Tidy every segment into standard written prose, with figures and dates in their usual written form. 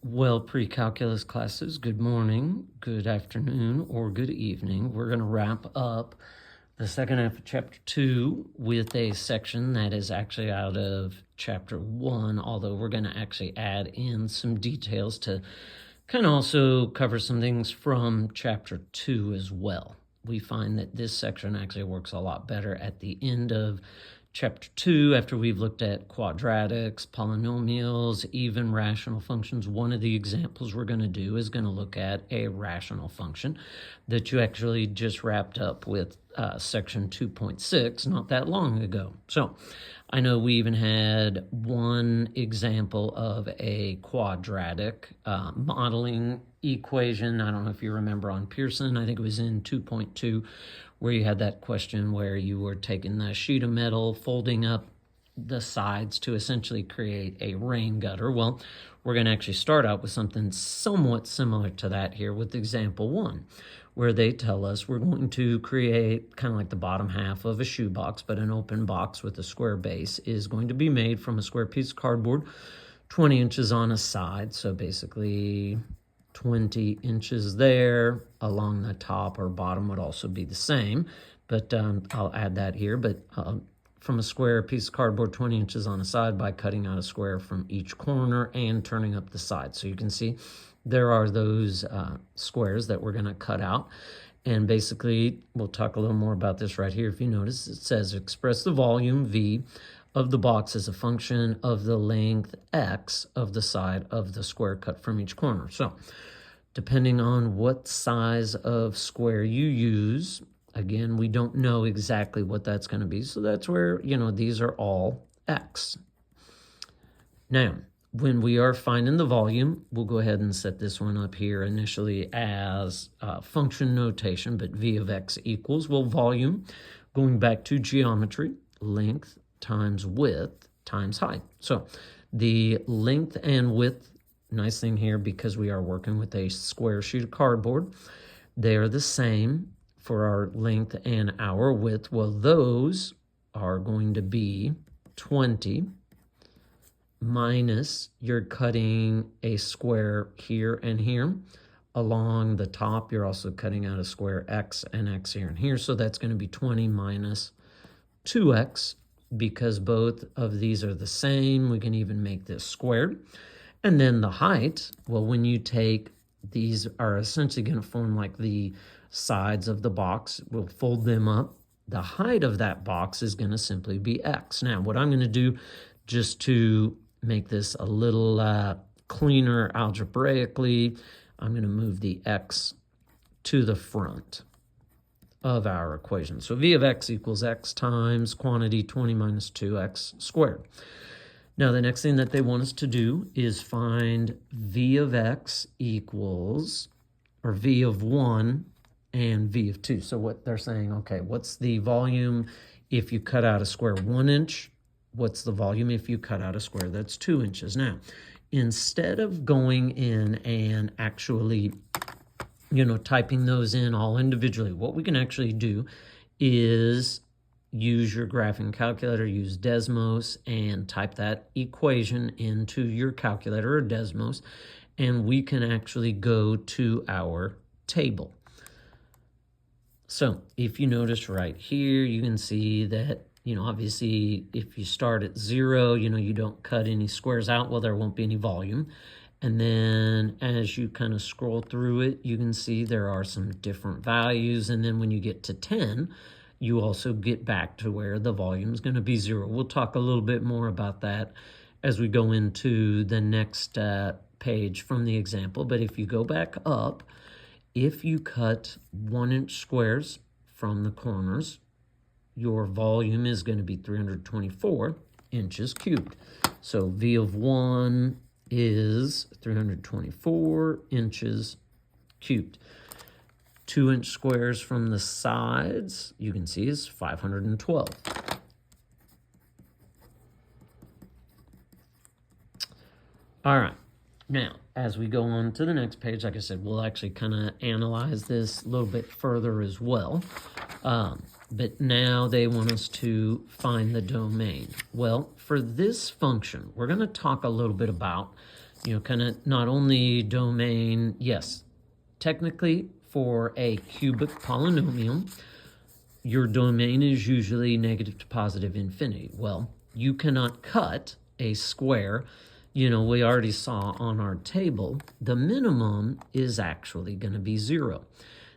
Well, pre-calculus classes, good morning, good afternoon, or good evening. We're going to wrap up the second half of chapter 2 with a section that is actually out of chapter 1, although we're going to actually add in some details to kind of also cover some things from chapter 2 as well. We find that this section actually works a lot better at the end of chapter 2, after we've looked at quadratics, polynomials, even rational functions. One of the examples we're going to do is going to look at a rational function that you actually just wrapped up with section 2.6 not that long ago. So I know we even had one example of a quadratic modeling equation. I don't know if you remember on Pearson. I think it was in 2.2 where you had that question where you were taking the sheet of metal, folding up the sides to essentially create a rain gutter. Well, we're going to actually start out with something somewhat similar to that here with example 1, where they tell us we're going to create kind of like the bottom half of a shoebox, but an open box with a square base is going to be made from a square piece of cardboard, 20 inches on a side. So basically 20 inches there. Along the top or bottom would also be the same, but I'll add that here. But from a square piece of cardboard, 20 inches on a side by cutting out a square from each corner and turning up the side. So you can see there are those squares that we're going to cut out. And basically, we'll talk a little more about this right here. If you notice, it says express the volume, V, of the box as a function of the length, X, of the side of the square cut from each corner. So depending on what size of square you use, again, we don't know exactly what that's going to be. So that's where, these are all X. Now, when we are finding the volume, we'll go ahead and set this one up here initially as function notation, but V of X equals, well, volume, going back to geometry, length times width times height. So the length and width, nice thing here, because we are working with a square sheet of cardboard, they are the same for our length and our width. Well, those are going to be 20 minus, you're cutting a square here and here. Along the top, you're also cutting out a square X and X here and here. So that's going to be 20 minus 2X. Because both of these are the same, we can even make this squared. And then the height, well, when you take, these are essentially going to form like the sides of the box. We'll fold them up. The height of that box is going to simply be X. Now, what I'm going to do just to make this a little cleaner algebraically, I'm going to move the X to the front of our equation. So V of X equals X times quantity 20 minus 2X squared. Now, the next thing that they want us to do is find V of X equals, or V of 1 and V of 2. So what they're saying, okay, what's the volume if you cut out a square 1 inch? What's the volume if you cut out a square that's 2 inches? Now, instead of going in and actually typing those in all individually, what we can actually do is use your graphing calculator, use Desmos, and type that equation into your calculator or Desmos, and we can actually go to our table. So if you notice right here, you can see that, obviously if you start at 0, you don't cut any squares out, well, there won't be any volume. And then as you kind of scroll through it, you can see there are some different values. And then when you get to 10, you also get back to where the volume is going to be 0. We'll talk a little bit more about that as we go into the next page from the example. But if you go back up, if you cut 1 inch squares from the corners, your volume is going to be 324 inches cubed. So V of 1 is 324 inches cubed. 2 inch squares from the sides, you can see, is 512. All right. Now, as we go on to the next page, like I said, we'll actually kind of analyze this a little bit further as well. But now they want us to find the domain. Well, for this function, we're going to talk a little bit about kind of not only domain, yes, technically for a cubic polynomial, your domain is usually negative to positive infinity. Well, you cannot cut a square. We already saw on our table, the minimum is actually going to be 0.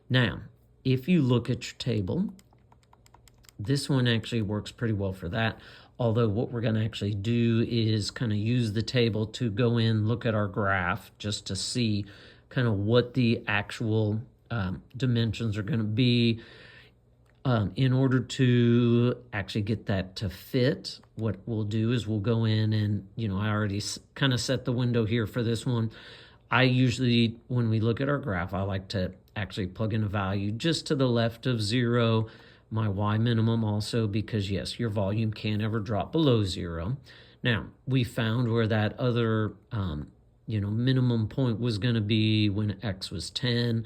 Now, if you look at your table, this one actually works pretty well for that. Although what we're going to actually do is kind of use the table to go in, look at our graph, just to see kind of what the actual dimensions are going to be. In order to actually get that to fit, what we'll do is we'll go in and, I already kind of set the window here for this one. I usually, when we look at our graph, I like to actually plug in a value just to the left of 0, my y minimum also, because yes, your volume can't ever drop below 0. Now, we found where that other, minimum point was going to be when x was 10.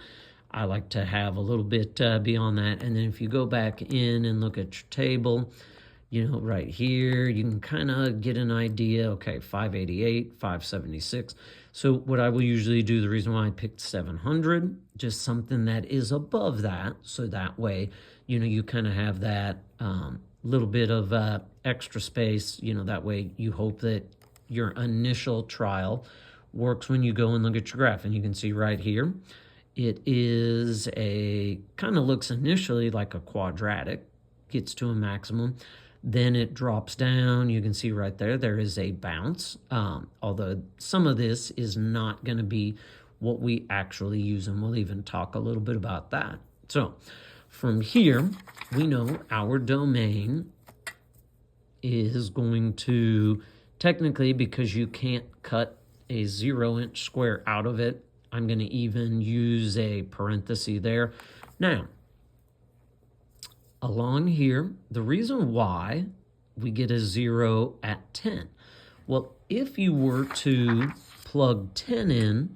I like to have a little bit beyond that. And then if you go back in and look at your table, right here, you can kind of get an idea. Okay, 588, 576. So what I will usually do, the reason why I picked 700, just something that is above that. So that way, you kind of have that little bit of extra space. That way you hope that your initial trial works when you go and look at your graph. And you can see right here, it is kind of looks initially like a quadratic, gets to a maximum. Then it drops down. You can see right there is a bounce. Although some of this is not going to be what we actually use, and we'll even talk a little bit about that. So from here, we know our domain is going to, technically, because you can't cut a 0-inch square out of it, I'm going to even use a parenthesis there. Now, along here, the reason why we get a 0 at 10, well, if you were to plug 10 in,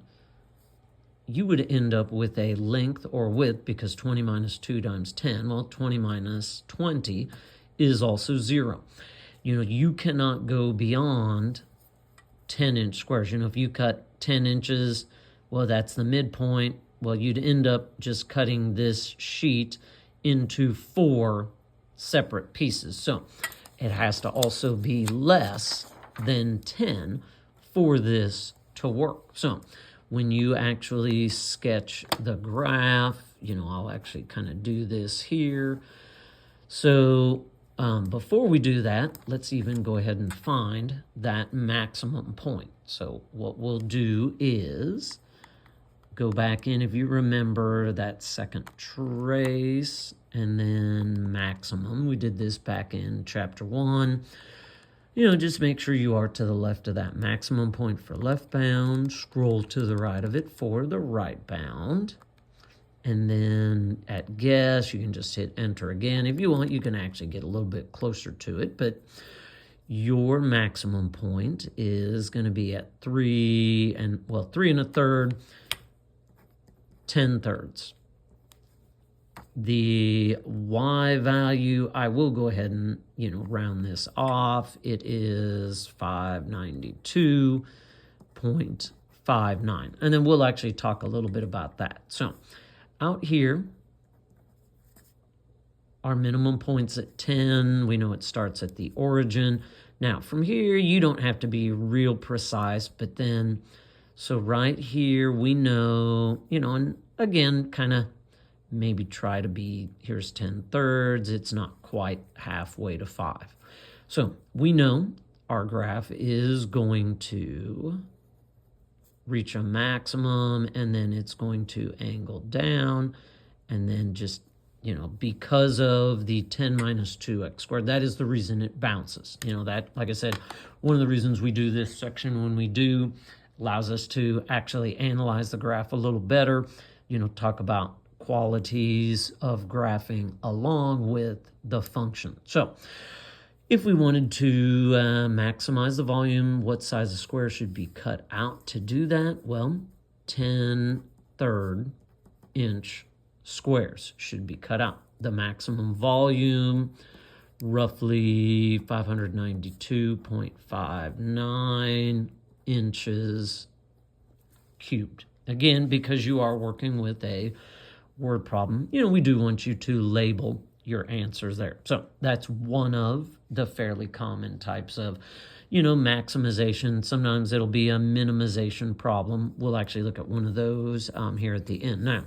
you would end up with a length or width, because 20 minus 2 times 10, well, 20 minus 20 is also 0. You cannot go beyond 10-inch squares. If you cut 10 inches, well, that's the midpoint. Well, you'd end up just cutting this sheet into 4 separate pieces. So it has to also be less than 10 for this to work. So when you actually sketch the graph, I'll actually kind of do this here. So before we do that, let's even go ahead and find that maximum point. So what we'll do is go back in, if you remember, that second trace, and then maximum. We did this back in chapter 1. Just make sure you are to the left of that maximum point for left bound. Scroll to the right of it for the right bound. And then at guess, you can just hit enter again. If you want, you can actually get a little bit closer to it, but your maximum point is going to be at 3 1/3, 10/3. The y value, I will go ahead and, round this off. It is 592.59. And then we'll actually talk a little bit about that. So out here, our minimum point's at 10. We know it starts at the origin. Now, from here, you don't have to be real precise, but then, so right here, we know, and again, kind of maybe try to be, here's 10/3. It's not quite halfway to 5. So we know our graph is going to reach a maximum, and then it's going to angle down, and then just, because of the 10 minus 2x squared, that is the reason it bounces. That, like I said, one of the reasons we do this section when we do, allows us to actually analyze the graph a little better, talk about qualities of graphing along with the function. So if we wanted to maximize the volume, what size of square should be cut out to do that? Well, 10/3 inch squares should be cut out. The maximum volume, roughly 592.59 inches cubed. Again, because you are working with a word problem, we do want you to label your answers there. So that's one of the fairly common types of, maximization. Sometimes it'll be a minimization problem. We'll actually look at one of those here at the end. Now,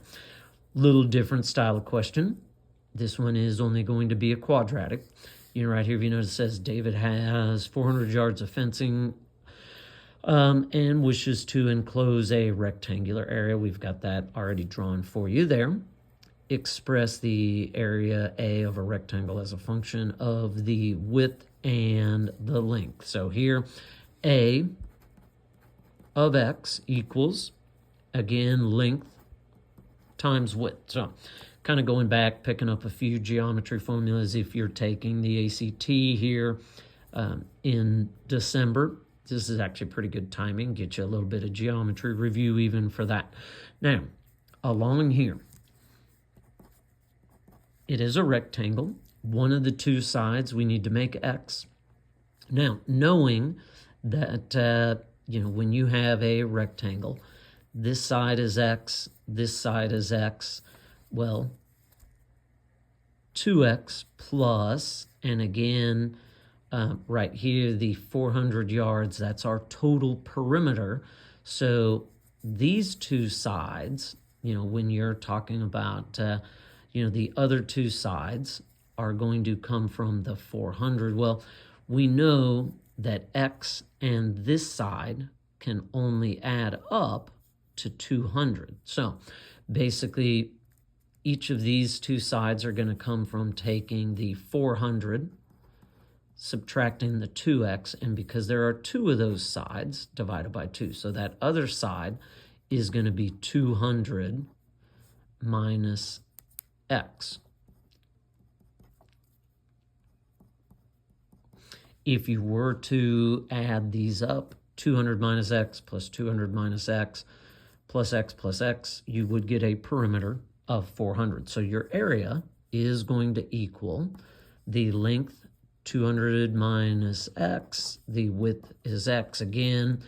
little different style of question. This one is only going to be a quadratic. Right here, if you notice, it says David has 400 yards of fencing and wishes to enclose a rectangular area. We've got that already drawn for you there. Express the area A of a rectangle as a function of the width and the length. So here, A of X equals, again, length times width. So kind of going back, picking up a few geometry formulas if you're taking the ACT here in December. This is actually pretty good timing. Get you a little bit of geometry review even for that. Now, along here, it is a rectangle. One of the two sides we need to make X. Now, knowing that, when you have a rectangle, this side is X, this side is X, well, 2X plus, and again, right here, the 400 yards, that's our total perimeter. So these two sides, when you're talking about, the other two sides are going to come from the 400. Well, we know that X and this side can only add up to 200. So basically, each of these two sides are going to come from taking the 400, subtracting the 2x, and because there are two of those sides, divided by 2. So that other side is going to be 200 minus x. If you were to add these up, 200 minus x plus 200 minus x plus x, you would get a perimeter of 400. So your area is going to equal the length 200 minus x, the width is x. Again,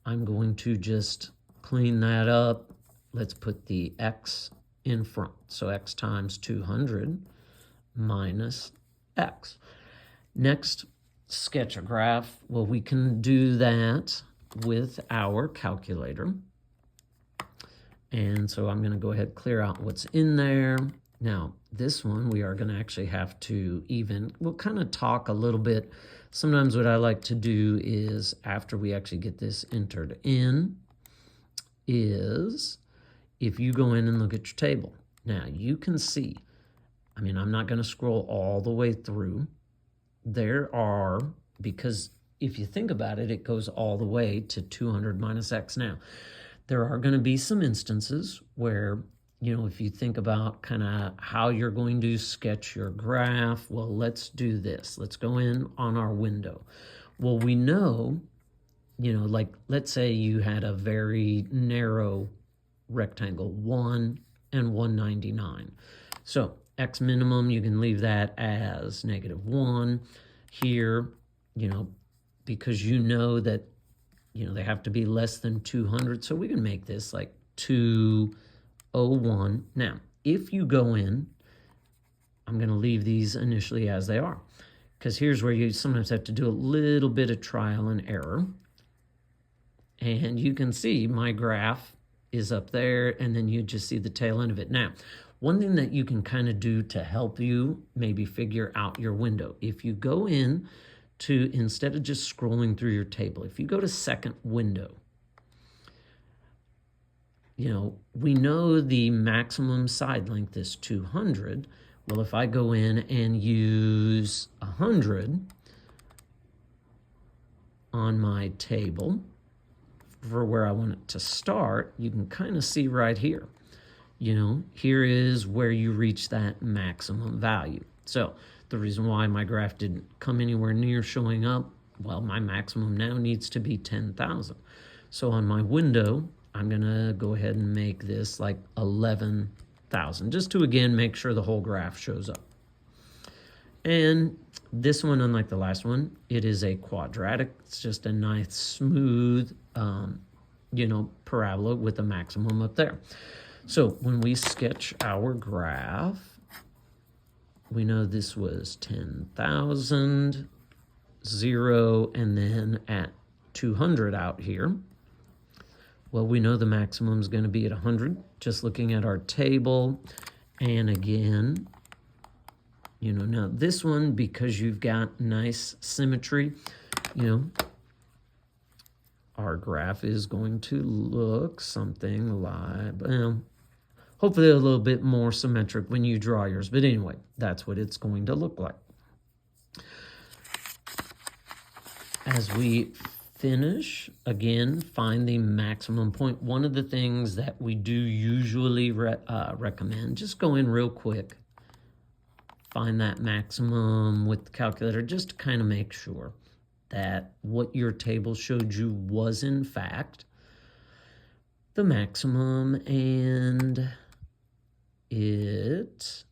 I'm going to just clean that up. Let's put the x in front. So x times 200 minus x. Next, sketch a graph. Well, we can do that with our calculator. And so I'm going to go ahead and clear out what's in there. Now, this one we are going to actually have to we'll kind of talk a little bit. Sometimes what I like to do is, after we actually get this entered in, is if you go in and look at your table. Now, you can see, I'm not going to scroll all the way through. There are, because if you think about it, it goes all the way to 200 minus x. Now, there are going to be some instances where, if you think about kind of how you're going to sketch your graph, well, let's do this. Let's go in on our window. Well, we know, like, let's say you had a very narrow rectangle, 1 and 199. So x minimum, you can leave that as -1 here, because that, they have to be less than 200. So we can make this like 201. Now, if you go in, I'm going to leave these initially as they are, because here's where you sometimes have to do a little bit of trial and error. And you can see my graph is up there, and then you just see the tail end of it. Now, one thing that you can kind of do to help you maybe figure out your window, if you go in to, instead of just scrolling through your table, if you go to second window, we know the maximum side length is 200. Well, if I go in and use 100 on my table for where I want it to start, you can kind of see right here. Here is where you reach that maximum value. So the reason why my graph didn't come anywhere near showing up, well, my maximum now needs to be 10,000. So on my window, I'm going to go ahead and make this like 11,000, just to, again, make sure the whole graph shows up. And this one, unlike the last one, it is a quadratic. It's just a nice, smooth parabola with a maximum up there. So when we sketch our graph, we know this was 10,000, 0, and then at 200 out here. Well, we know the maximum is going to be at 100, just looking at our table. And again, now this one, because you've got nice symmetry, our graph is going to look something like, well, hopefully a little bit more symmetric when you draw yours. But anyway, that's what it's going to look like. As we finish, again, find the maximum point. One of the things that we do usually recommend, just go in real quick, find that maximum with the calculator, just to kind of make sure that what your table showed you was in fact the maximum, and it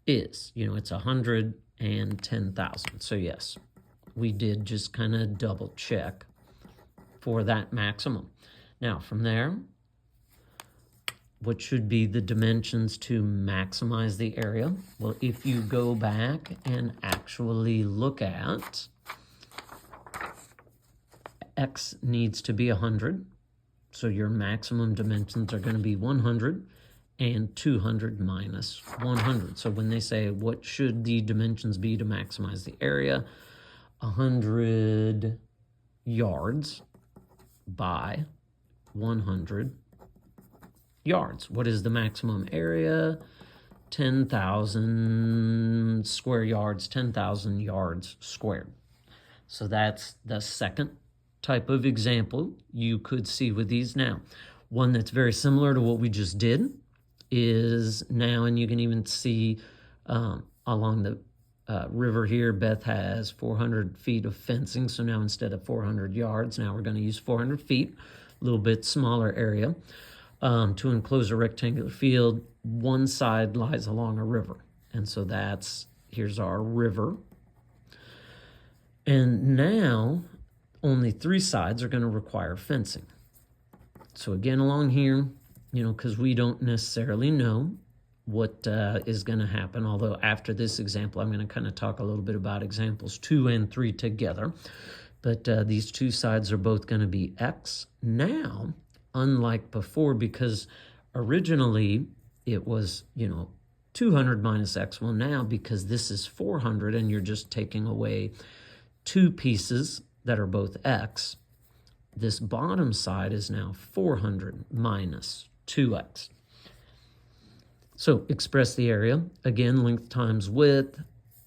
is, it's 110,000. So yes, we did just kind of double check for that maximum. Now from there, what should be the dimensions to maximize the area? Well, if you go back and actually look at x needs to be 100, so your maximum dimensions are going to be 100 and 200 minus 100. So when they say what should the dimensions be to maximize the area, 100 yards by 100 yards. What is the maximum area? 10,000 square yards, 10,000 yards squared. So that's the second type of example you could see with these. Now, one that's very similar to what we just did is now, and you can even see along the river here, Beth has 400 feet of fencing. So now instead of 400 yards, now we're going to use 400 feet, a little bit smaller area. To enclose a rectangular field, one side lies along a river. And so here's our river. And now only 3 sides are going to require fencing. So again, along here, because we don't necessarily know what is going to happen, although after this example, I'm going to kind of talk a little bit about examples 2 and 3 together. But these 2 sides are both going to be x. Now, unlike before, because originally it was, 200 minus x. Well, now because this is 400 and you're just taking away 2 pieces that are both x, this bottom side is now 400 minus 2x. So express the area, again, length times width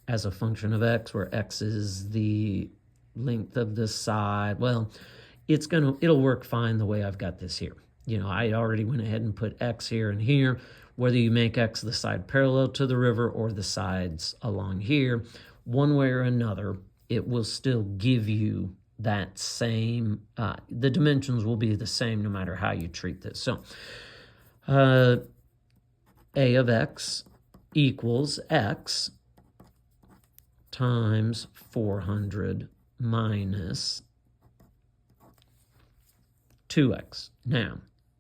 as a function of x, where x is the length of the side. Well, it'll work fine the way I've got this here. I already went ahead and put x here and here. Whether you make x the side parallel to the river or the sides along here, one way or another, it will still give you that same, the dimensions will be the same no matter how you treat this. So a of x equals x times 400 minus 2x. Now,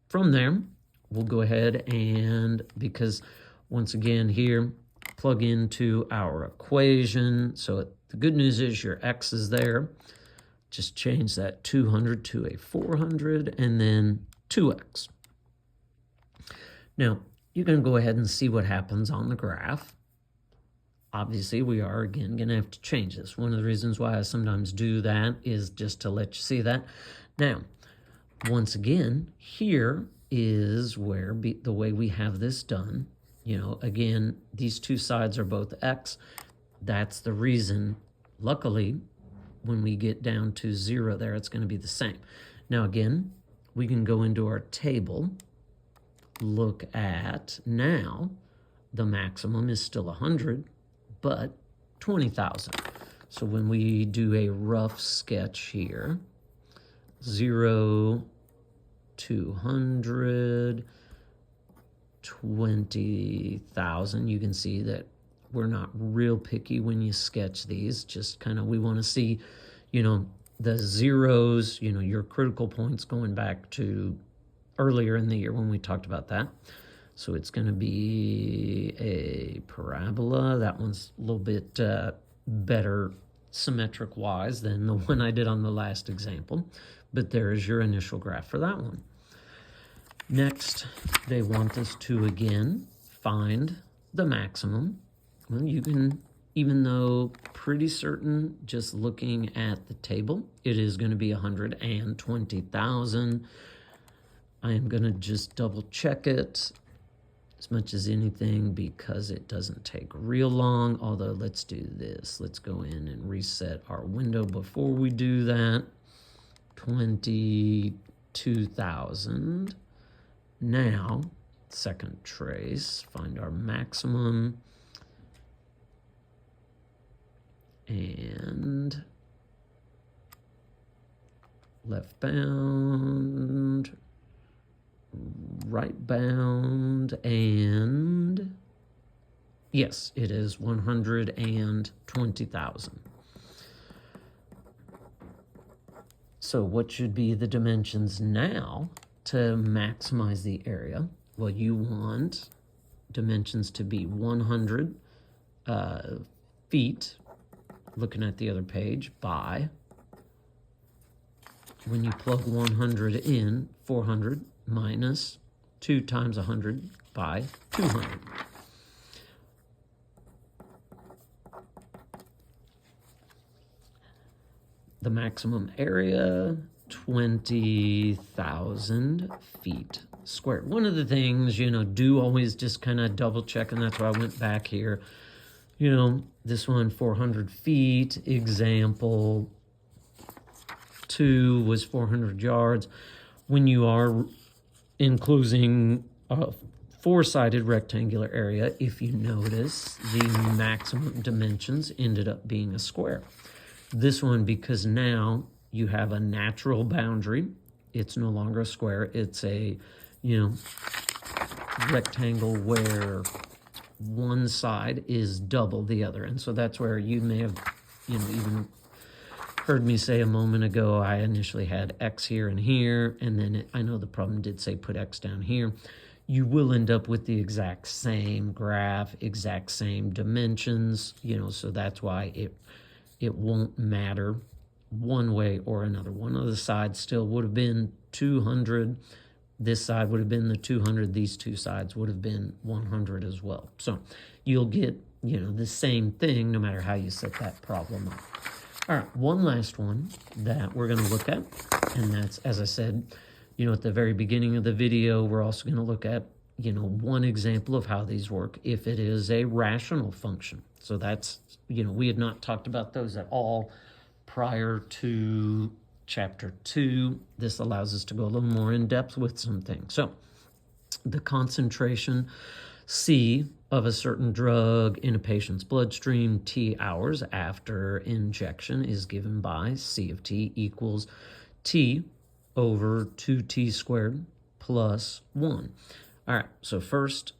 from there, we'll go ahead and, because once again here, plug into our equation. So the good news is your x is there. Just change that 200 to a 400 and then 2x. Now, you can go ahead and see what happens on the graph. Obviously, we are, again, going to have to change this. One of the reasons why I sometimes do that is just to let you see that. Now, once again, here is where the way we have this done. Again, these 2 sides are both x. That's the reason, luckily, when we get down to 0 there, it's going to be the same. Now, again, we can go into our table, look at now, the maximum is still 100, but 20,000. So when we do a rough sketch here, 0, 200, 20,000, you can see that we're not real picky when you sketch these. Just kind of, we want to see, the zeros, your critical points going back to earlier in the year when we talked about that. So it's going to be a parabola. That one's a little bit better symmetric wise than the one I did on the last example. But there is your initial graph for that one. Next, they want us to, again, find the maximum. Well, you can, even though pretty certain, just looking at the table, it is going to be 120,000. I am going to just double check it as much as anything because it doesn't take real long. Although, let's do this. Let's go in and reset our window before we do that. 22,000. Now, second trace, find our maximum. And left bound, right bound, and yes, it is 120,000. So what should be the dimensions now to maximize the area? Well, you want dimensions to be 100 feet, looking at the other page, by, when you plug 100 in, 400 minus 2 times 100 by 200. The maximum area, 20,000 feet squared. One of the things, do always just kind of double check, and that's why I went back here. This one, 400 feet, example 2 was 400 yards. When you are enclosing a four-sided rectangular area, if you notice, the maximum dimensions ended up being a square. This one, because now you have a natural boundary, it's no longer a square, it's a, rectangle where one side is double the other. And so that's where you may have, even heard me say a moment ago, I initially had X here and here, and then I know the problem did say put X down here. You will end up with the exact same graph, exact same dimensions, so that's why it won't matter one way or another. One of the sides still would have been 200. This side would have been the 200. These two sides would have been 100 as well. So you'll get, the same thing no matter how you set that problem up. All right, one last one that we're going to look at, and that's, as I said, at the very beginning of the video, we're also going to look at, one example of how these work if it is a rational function. So that's, we had not talked about those at all prior to Chapter 2. This allows us to go a little more in depth with some things. So the concentration C of a certain drug in a patient's bloodstream T hours after injection is given by C of T equals T over 2T squared plus 1. All right, so first,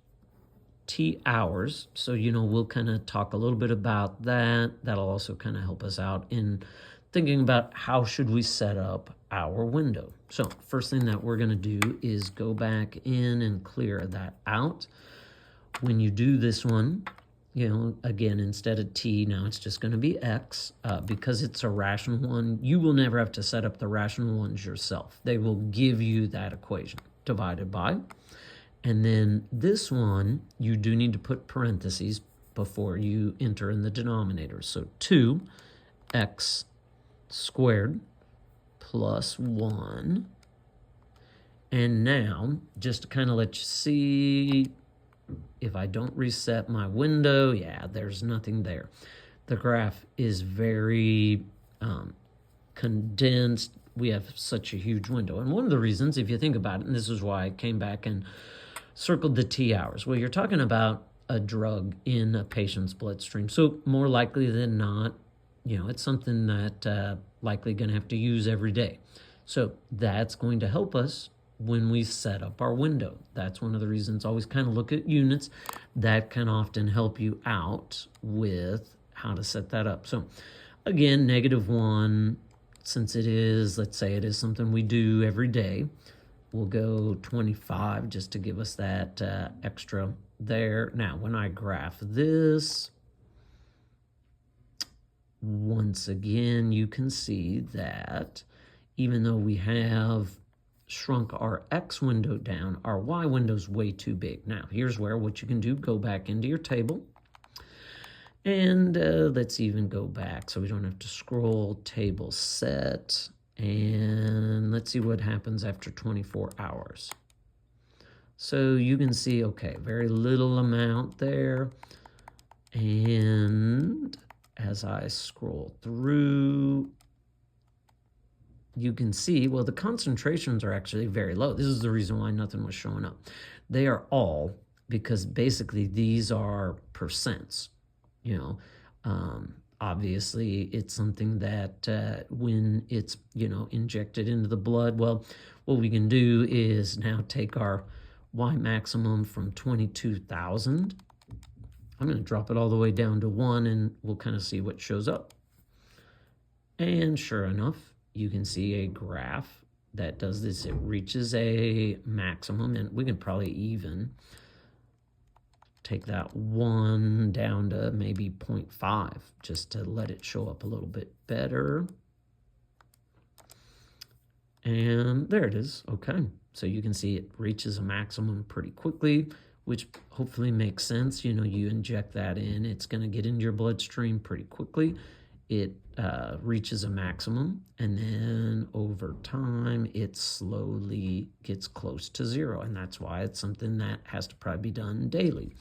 T hours. So, we'll kind of talk a little bit about that. That'll also kind of help us out in thinking about how should we set up our window. So first thing that we're going to do is go back in and clear that out. When you do this one, again, instead of T, now it's just going to be X. Because it's a rational one, you will never have to set up the rational ones yourself. They will give you that equation divided by. And then this one, you do need to put parentheses before you enter in the denominator. So 2x squared plus 1. And now, just to kind of let you see, if I don't reset my window, yeah, there's nothing there. The graph is very condensed. We have such a huge window. And one of the reasons, if you think about it, and this is why I came back and circled the T hours. Well, you're talking about a drug in a patient's bloodstream. So more likely than not, it's something that likely going to have to use every day. So that's going to help us when we set up our window. That's one of the reasons always kind of look at units. That can often help you out with how to set that up. So again, -1, since it is, let's say it is something we do every day, we'll go 25 just to give us that extra there. Now, when I graph this, once again, you can see that even though we have shrunk our X window down, our Y window is way too big. Now, here's where what you can do, go back into your table. And let's even go back so we don't have to scroll, table set. And let's see what happens after 24 hours. So you can see, okay, very little amount there. And as I scroll through, you can see, well, the concentrations are actually very low. This is the reason why nothing was showing up. They are all, because basically these are percents, you know. Obviously, it's something that when it's, you know, injected into the blood, well, what we can do is now take our Y maximum from 22,000. I'm going to drop it all the way down to 1, and we'll kind of see what shows up. And sure enough, you can see a graph that does this. It reaches a maximum, and we can probably even take that 1 down to maybe 0.5 just to let it show up a little bit better. And there it is. Okay, so you can see it reaches a maximum pretty quickly, which hopefully makes sense. You know, you inject that in, it's going to get into your bloodstream pretty quickly. It reaches a maximum, and then over time, it slowly gets close to 0, and that's why it's something that has to probably be done daily.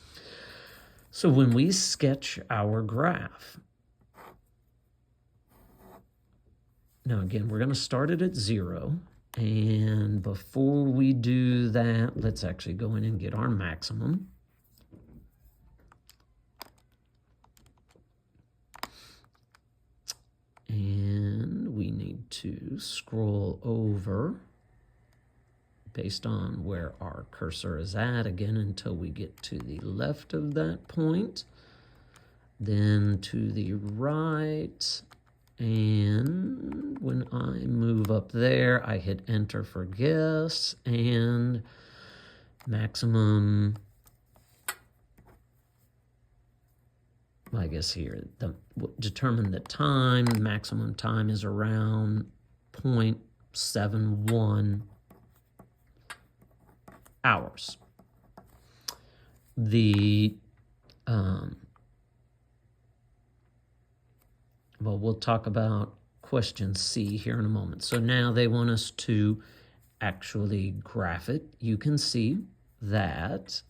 So when we sketch our graph, now again, we're going to start it at 0, and before we do that, let's actually go in and get our maximum. And we need to scroll over based on where our cursor is at again until we get to the left of that point, then to the right. And when I move up there, I hit enter for guess, and maximum, I guess here, determine the time. The maximum time is around 0.71 hours. Well, we'll talk about question C here in a moment. So now they want us to actually graph it. You can see that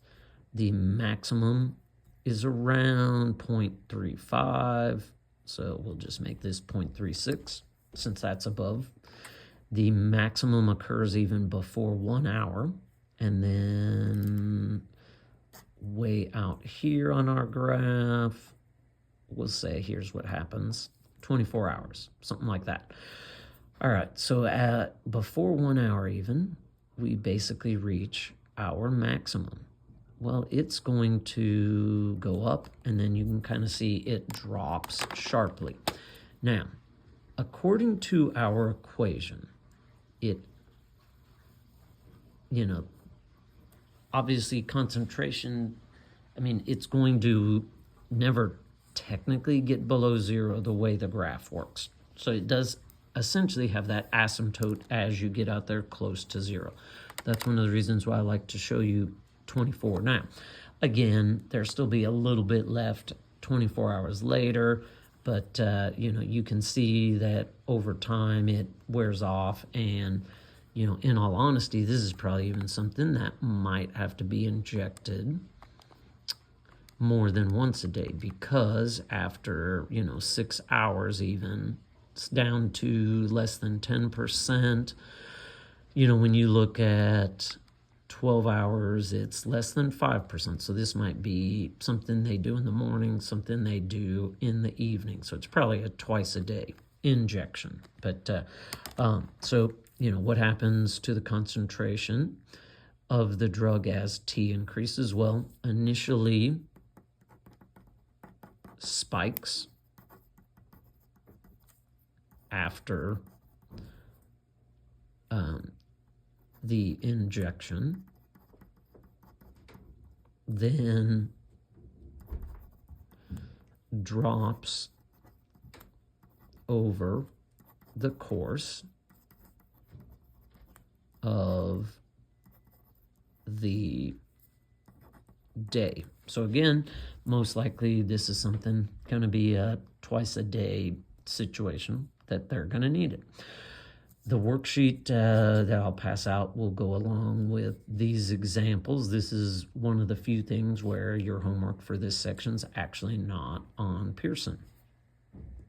the maximum is around 0.35. So we'll just make this 0.36 since that's above. The maximum occurs even before 1 hour. And then way out here on our graph, we'll say here's what happens. 24 hours, something like that. All right, so before 1 hour even, we basically reach our maximum. Well, it's going to go up, and then you can kind of see it drops sharply. Now, according to our equation, it, you know, obviously concentration, I mean, it's going to never technically get below 0 the way the graph works. So it does essentially have that asymptote as you get out there close to 0. That's one of the reasons why I like to show you 24. Now, again, there'll still be a little bit left 24 hours later, but you know, you can see that over time it wears off, and you know, in all honesty, this is probably even something that might have to be injected more than once a day, because after, you know, 6 hours even, it's down to less than 10%. You know, when you look at 12 hours, it's less than 5%. So this might be something they do in the morning, something they do in the evening. So it's probably a twice a day injection. But so, you know, what happens to the concentration of the drug as T increases? Well, initially spikes after the injection, then drops over the course of the day. So again, most likely this is something going to be a twice a day situation that they're going to need it. The worksheet that I'll pass out will go along with these examples. This is one of the few things where your homework for this section is actually not on Pearson.